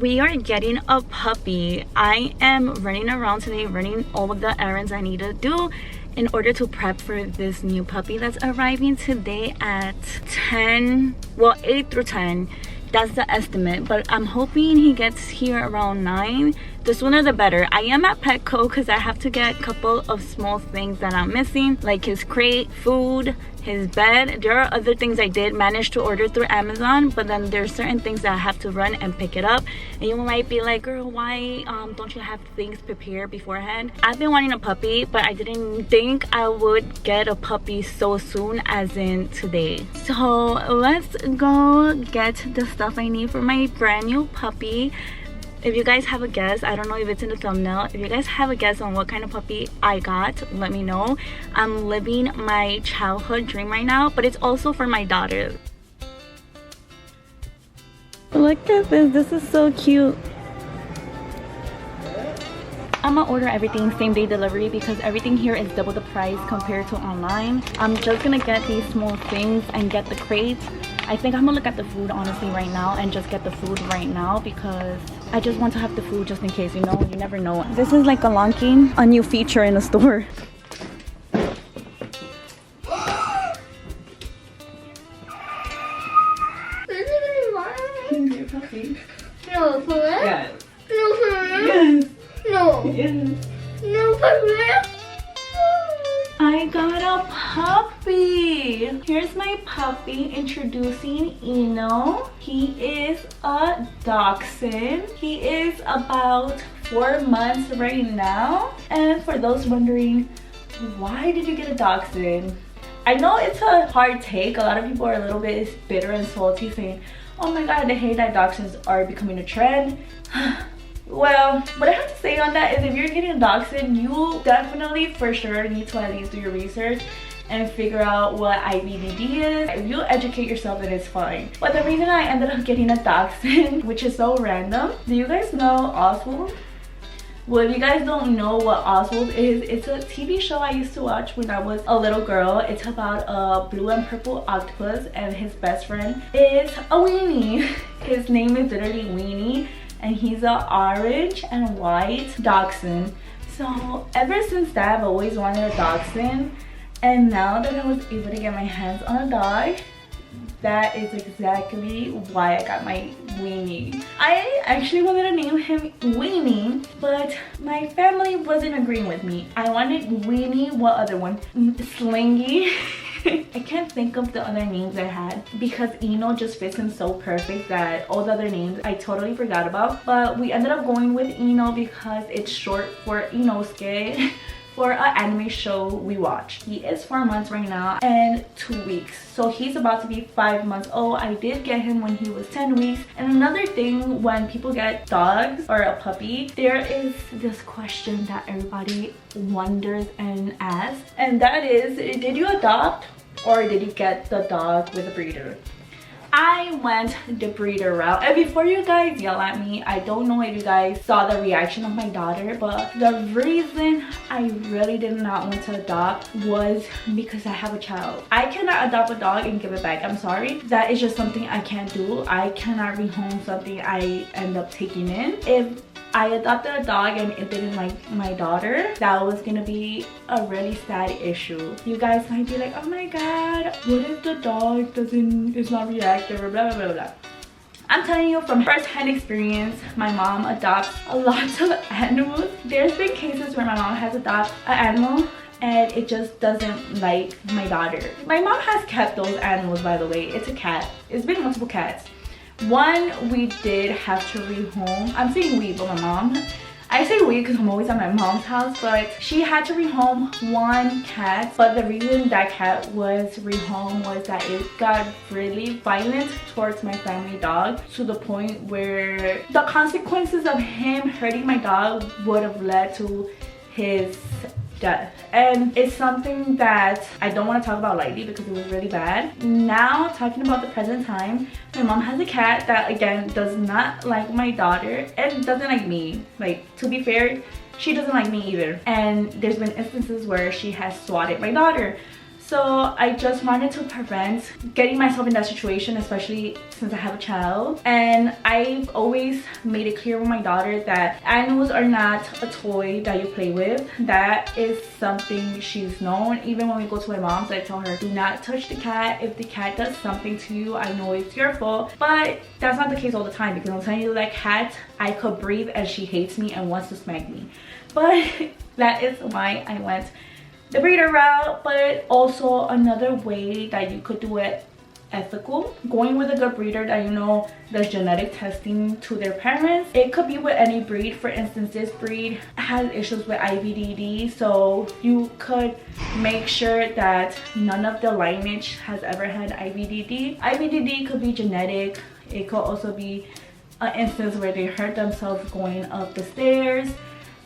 We are getting a puppy. I am running around today, running all of the errands I need to do in order to prep for this new puppy that's arriving today at 10, well 8 through 10. That's the estimate, but I'm hoping he gets here around 9. The sooner the better. I am at Petco because I have to get a couple of small things that I'm missing, like his crate, food, his bed. There are other things I did manage to order through Amazon, but then there's certain things that I have to run and pick it up. And you might be like, girl, why don't you have things prepared beforehand? I've been wanting a puppy, but I didn't think I would get a puppy so soon as in today. So let's go get the stuff I need for my brand new puppy. If you guys have a guess, I don't know if it's in the thumbnail, if you guys have a guess on what kind of puppy I got, let me know. I'm living my childhood dream right now, but it's also for my daughter. Look at this is so cute. I'm gonna order everything same day delivery because everything here is double the price compared to online. I'm just gonna get these small things and get the crates. I think I'm gonna look at the food honestly right now and just get the food right now because I just want to have the food just in case, you know, you never know. This is like a new feature in the store. No, for real? Yes. No, for real? Yes. No. Yes. No, for real? I got a puppy. Here's my puppy. Introducing Eno. He is a dachshund. He is about 4 months right now. And for those wondering, why did you get a dachshund? I know it's a hard take. A lot of people are a little bit bitter and salty saying, oh my god, they hate that dachshunds are becoming a trend. Well, what I have to say on that is if you're getting a dachshund, you definitely for sure need to at least do your research and figure out what IBDD is. If you educate yourself, then it's fine. But the reason I ended up getting a dachshund, which is so random, do you guys know Oswald? Well, if you guys don't know what Oswald is, it's a TV show I used to watch when I was a little girl. It's about a blue and purple octopus and his best friend is a weenie. His name is literally Weenie. And he's a orange and white dachshund. So ever since that, I've always wanted a dachshund. And now that I was able to get my hands on a dog, that is exactly why I got my Weenie. I actually wanted to name him Weenie, but my family wasn't agreeing with me. I wanted Weenie, what other one? Slingy. I can't think of the other names I had because Eno just fits him so perfect that all the other names I totally forgot about. But we ended up going with Eno because it's short for Inosuke for an anime show we watch. He is 4 months right now and 2 weeks. So he's about to be 5 months old. I did get him when he was 10 weeks. And another thing, when people get dogs or a puppy, there is this question that everybody wonders and asks. And that is, did you adopt or did you get the dog with a breeder? I went the breeder route. And before you guys yell at me, I don't know if you guys saw the reaction of my daughter, but the reason I really did not want to adopt was because I have a child. I cannot adopt a dog and give it back. I'm sorry. That is just something I can't do. I cannot rehome something I end up taking in. If I adopted a dog and it didn't like my daughter, that was gonna be a really sad issue. You guys might be like, oh my god, what if the dog is not reactive or blah blah blah blah. I'm telling you from first-hand experience, my mom adopts a lot of animals. There's been cases where my mom has adopted an animal and it just doesn't like my daughter. My mom has kept those animals, by the way. It's a cat. It's been multiple cats. One we did have to rehome. I'm saying we, but my mom. I say we because I'm always at my mom's house, but she had to rehome one cat. But the reason that cat was rehomed was that it got really violent towards my family dog to the point where the consequences of him hurting my dog would have led to his death. And it's something that I don't want to talk about lightly because it was really bad. Now, talking about the present time, my mom has a cat that again does not like my daughter and doesn't like me. Like, to be fair, she doesn't like me either. And there's been instances where she has swatted my daughter. So I just wanted to prevent getting myself in that situation, especially since I have a child. And I've always made it clear with my daughter that animals are not a toy that you play with. That is something she's known. Even when we go to my mom's, I tell her, do not touch the cat. If the cat does something to you, I know it's your fault. But that's not the case all the time, because I'm telling you, that cat, I could breathe and she hates me and wants to smack me. But that is why I went the breeder route. But also another way that you could do it ethical, going with a good breeder that you know does genetic testing to their parents. It could be with any breed. For instance, this breed has issues with IVDD, so you could make sure that none of the lineage has ever had IVDD. IVDD could be genetic. It could also be an instance where they hurt themselves going up the stairs.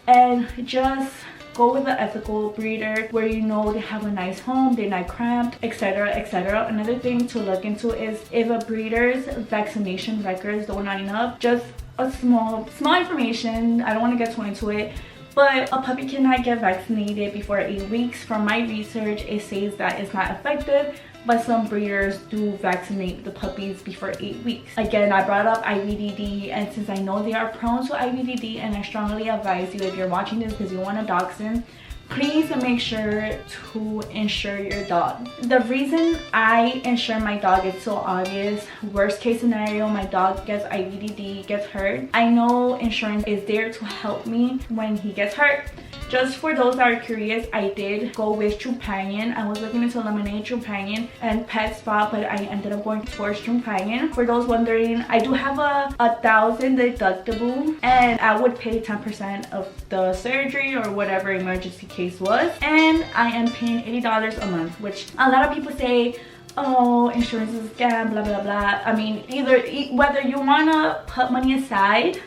And just go with the ethical breeder where you know they have a nice home, they're not cramped, etc, etc. Another thing to look into is if a breeder's vaccination records don't line up. Just a small information, I don't want to get too into it, but a puppy cannot get vaccinated before 8 weeks. From my research, it says that it's not effective, but some breeders do vaccinate the puppies before 8 weeks. Again, I brought up IVDD, and since I know they are prone to IVDD, and I strongly advise you, if you're watching this because you want a dachshund, please make sure to insure your dog. The reason I insure my dog is so obvious. Worst case scenario, my dog gets IVDD, gets hurt. I know insurance is there to help me when he gets hurt. Just for those that are curious, I did go with Trupanion. I was looking into Lemonade, Trupanion, and Pet Spot, but I ended up going towards Trupanion. For those wondering, I do have a 1,000 deductible, and I would pay 10% of the surgery or whatever emergency case was, and I am paying $80 a month, which a lot of people say, oh, insurance is a scam, blah blah blah. I mean, whether you want to put money aside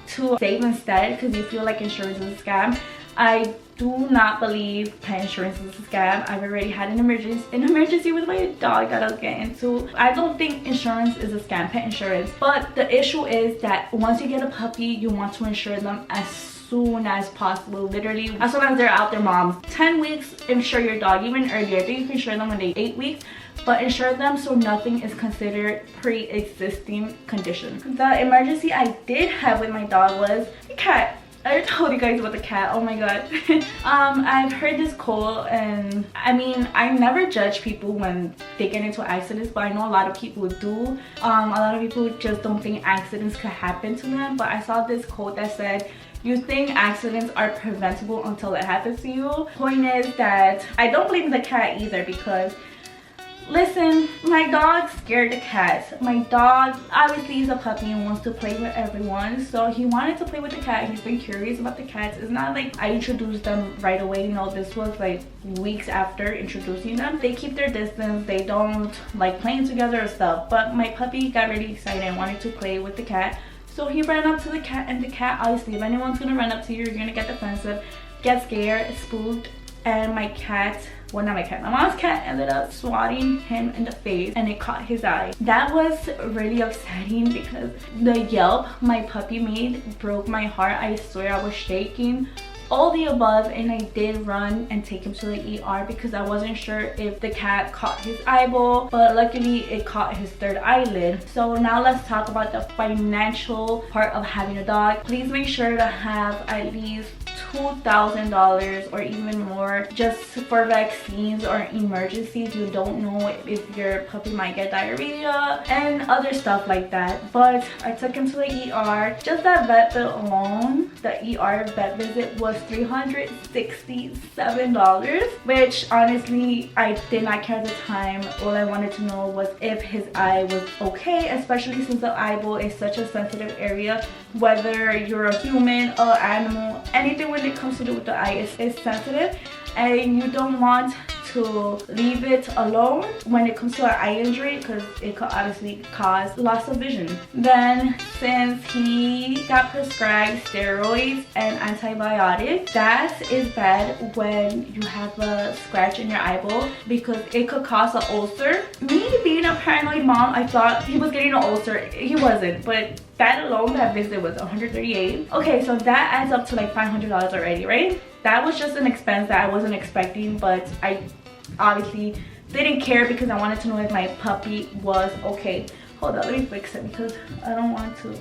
to save instead because you feel like insurance is a scam, I do not believe pet insurance is a scam. I've already had an emergency with my dog that I'll get into. I don't think insurance is a scam, pet insurance. But the issue is that once you get a puppy, you want to insure them as soon as possible, literally as soon as they're out their moms. 10 weeks, insure your dog. Even earlier, I think you can insure them when they're 8 weeks, but insure them so nothing is considered pre-existing condition. The emergency I did have with my dog was the cat. I told you guys about the cat, oh my god. I've heard this quote, and I mean, I never judge people when they get into accidents, but I know a lot of people do. A lot of people just don't think accidents could happen to them, but I saw this quote that said, you think accidents are preventable until it happens to you. Point is that I don't blame the cat either, because listen, my dog scared the cat. My dog, obviously he's a puppy and wants to play with everyone, so he wanted to play with the cat. He's been curious about the cats. It's not like I introduced them right away, you know, this was like weeks after introducing them. They keep their distance, they don't like playing together or stuff, but my puppy got really excited and wanted to play with the cat. So he ran up to the cat, and the cat, obviously if anyone's gonna run up to you, you're gonna get defensive, get scared, spooked, and my cat, well, not my cat, my mom's cat ended up swatting him in the face, and it caught his eye. That was really upsetting because the yelp my puppy made broke my heart. I swear I was shaking. All the above, and I did run and take him to the ER because I wasn't sure if the cat caught his eyeball, but luckily it caught his third eyelid. So now let's talk about the financial part of having a dog. Please make sure to have at least $2,000 or even more just for vaccines or emergencies. You don't know if your puppy might get diarrhea and other stuff like that. But I took him to the ER. Just that vet bill alone, the ER vet visit was $367, which honestly I did not care at the time. All I wanted to know was if his eye was okay, especially since the eyeball is such a sensitive area. Whether you're a human, an animal, anything when it comes to do with the eye is sensitive, and you don't want to leave it alone when it comes to an eye injury because it could obviously cause loss of vision. Then since he got prescribed steroids and antibiotics, that is bad when you have a scratch in your eyeball because it could cause an ulcer. Me being a paranoid mom, I thought he was getting an ulcer. He wasn't, but that alone, that visit was $138. Okay, so that adds up to like $500 already, right? That was just an expense that I wasn't expecting, but I obviously didn't care because I wanted to know if my puppy was okay. Hold on, let me fix it because I don't want to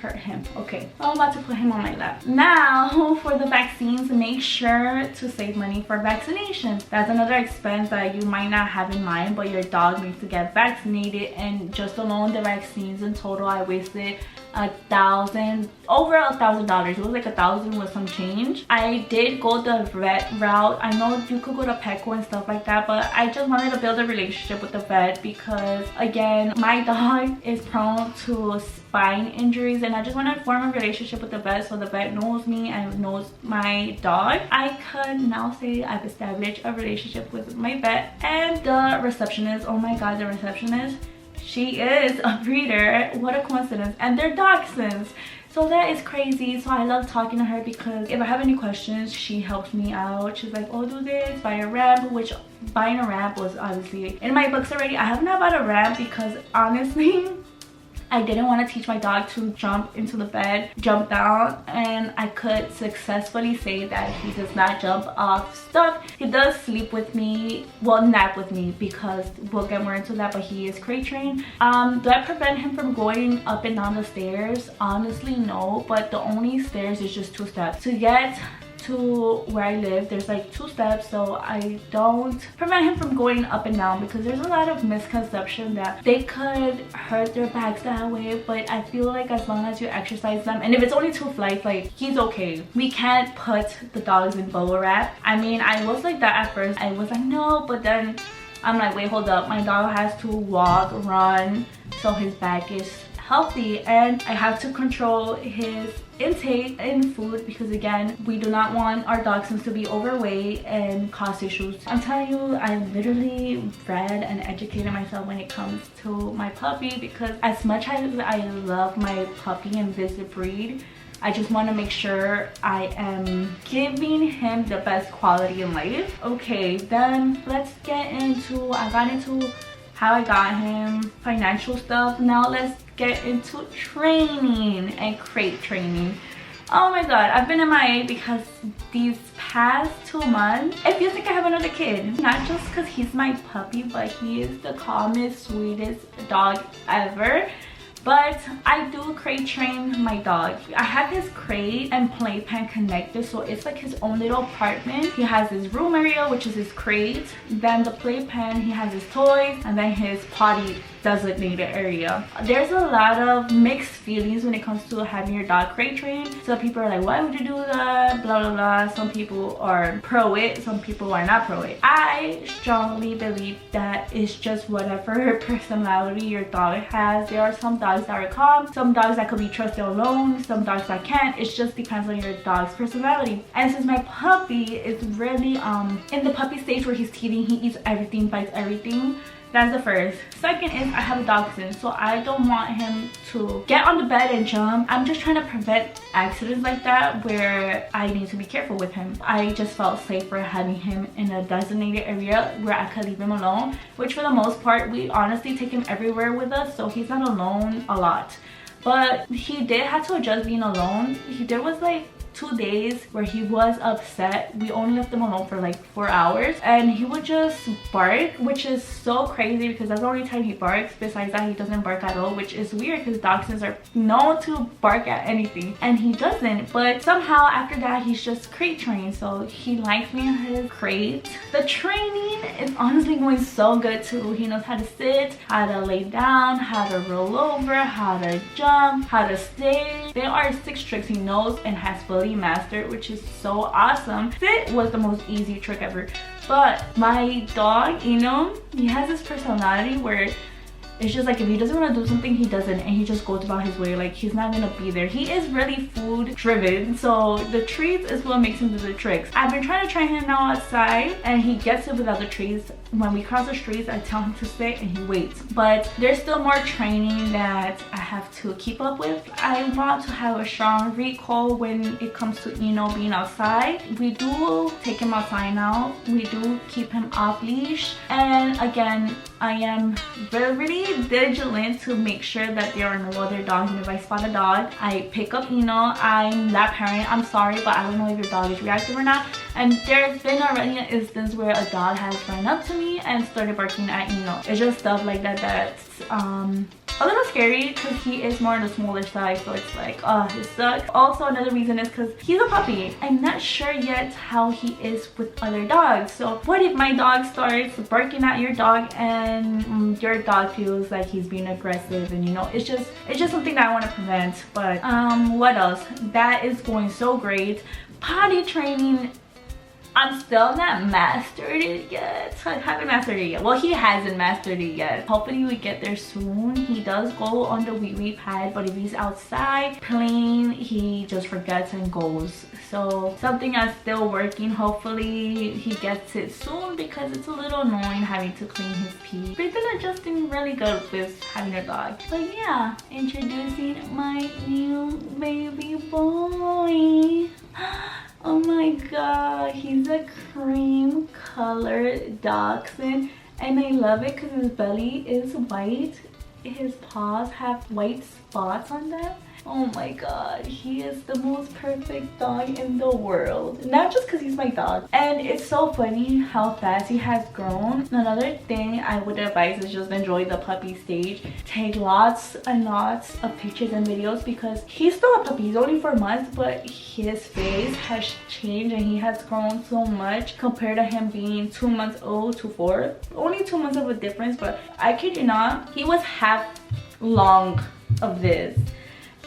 hurt him. Okay, I'm about to put him on my lap. Now for the vaccines, make sure to save money for vaccinations. That's another expense that you might not have in mind, but your dog needs to get vaccinated. And just alone the vaccines in total, I wasted over $1,000. It was like $1,000 with some change. I did go the vet route. I know you could go to Petco and stuff like that, but I just wanted to build a relationship with the vet because again, my dog is prone to spine injuries, and I just want to form a relationship with the vet so the vet knows me and knows my dog. I could now say I've established a relationship with my vet. And the receptionist, oh my god, the receptionist, she is a breeder. What a coincidence. And they're dachshunds, so that is crazy. So I love talking to her because if I have any questions, she helps me out. She's like, oh, do this, buy a ramp, which buying a ramp was obviously in my books already. I have not bought a ramp because honestly I didn't want to teach my dog to jump into the bed, jump down, and I could successfully say that he does not jump off stuff. He does sleep with me, well, nap with me, because we'll get more into that, but he is crate trained. Do I prevent him from going up and down the stairs? Honestly, no, but the only stairs is just 2 steps. To get to where I live, there's like 2 steps, so I don't prevent him from going up and down because there's a lot of misconception that they could hurt their backs that way. But I feel like as long as you exercise them, and if it's only 2 flights, like, he's okay. We can't put the dogs in bubble wrap. I mean, I was like that at first. I was like, no, but then I'm like, wait, hold up, my dog has to walk, run, so his back is healthy, and I have to control his intake in food because again, we do not want our dachshunds to be overweight and cause issues. I'm telling you, I literally read and educated myself when it comes to my puppy because as much as I love my puppy and this breed, I just want to make sure I am giving him the best quality in life. Okay, then let's get into, I got into how I got him, financial stuff. Now let's get into training and crate training. Oh my god, I've been MIA because these past 2 months, it feels like I have another kid. Not just because he's my puppy, but he is the calmest, sweetest dog ever. But I do crate train my dog. I have his crate and playpen connected, so it's like his own little apartment. He has his room area, which is his crate, then the playpen, he has his toys, and then his potty designated area. There's a lot of mixed feelings when it comes to having your dog crate trained. Some people are like, why would you do that, blah blah blah. Some people are pro it, some people are not pro it. I strongly believe that it's just whatever personality your dog has. There are some dogs that are calm, some dogs that could be trusted alone, some dogs that can't. It just depends on your dog's personality. And since my puppy is really in the puppy stage where he's teething, he eats everything, bites everything. That's the first. Second is I have a dachshund, so I don't want him to get on the bed and jump. I'm just trying to prevent accidents like that where I need to be careful with him. I just felt safer having him in a designated area where I could leave him alone, which for the most part, we honestly take him everywhere with us, so he's not alone a lot. But he did have to adjust being alone. There was like 2 days where he was upset. We only left him alone for like 4 hours and he would just bark, which is so crazy because that's the only time he barks. Besides that, he doesn't bark at all, which is weird because dachshunds are known to bark at anything and he doesn't. But somehow after that, he's just crate trained, so he likes me in his crate. The training is honestly going so good too. He knows how to sit, how to lay down, how to roll over, how to jump, how to stay. There are 6 tricks he knows and has fully mastered, which is so awesome. Sit was the most easy trick ever. But my dog, you know, he has this personality where it's just like if he doesn't want to do something, he doesn't, and he just goes about his way. Like he's not gonna be there. He is really food driven, so the treats is what makes him do the tricks. I've been trying to train him now outside and he gets it without the treats. When we cross the streets, I tell him to sit and he waits. But there's still more training that I have to keep up with. I want to have a strong recall when it comes to, you know, being outside. We do take him outside now. We do keep him off leash. And again, I am really vigilant to make sure that there are no other dogs. And if I spot a dog, I pick up Eno. I'm that parent. I'm sorry, but I don't know if your dog is reactive or not. And there's been already an instance where a dog has run up to me and started barking at Eno. It's just stuff like that that's a little scary because he is more on the smaller side, so it's like, oh, this sucks. Also, another reason is because he's a puppy. I'm not sure yet how he is with other dogs. So what if my dog starts barking at your dog and your dog feels like he's being aggressive, and you know, it's just something that I want to prevent. But what else? That is going so great. Potty training, I'm still not mastered it yet. I haven't mastered it yet. Well, he hasn't mastered it yet. Hopefully we get there soon. He does go on the wee pad, but if he's outside playing, he just forgets and goes. So something I'm still working. Hopefully he gets it soon because it's a little annoying having to clean his pee. But he's been adjusting really good with having a dog. But yeah, introducing my new baby boy. Oh my god, he's a cream colored dachshund, and I love it because his belly is white. His paws have white spots on them. Oh my god, he is the most perfect dog in the world. Not just because he's my dog. And it's so funny how fast he has grown. Another thing I would advise is just enjoy the puppy stage. Take lots and lots of pictures and videos because he's still a puppy. He's only 4 months, but his face has changed and he has grown so much compared to him being 2 months old to 4. Only 2 months of a difference, but I kid you not, he was half long of this.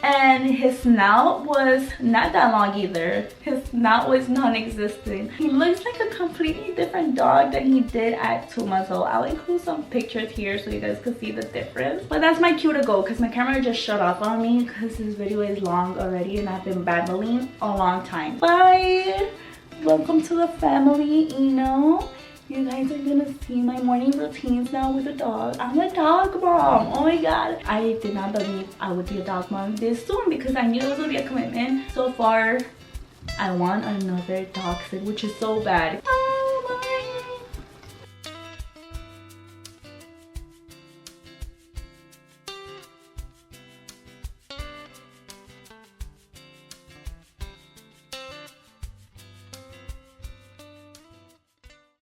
And his snout was not that long either. His snout was non-existent. He looks like a completely different dog than he did at 2 months old. I'll include some pictures here so you guys can see the difference. But that's my cue to go because my camera just shut off on me because this video is long already and I've been babbling a long time. Bye! Welcome to the family, Eno. You guys are gonna see my morning routines now with a dog. I'm a dog mom. Oh my god. I did not believe I would be a dog mom this soon because I knew it was gonna be a commitment. So far, I want another dachshund, which is so bad.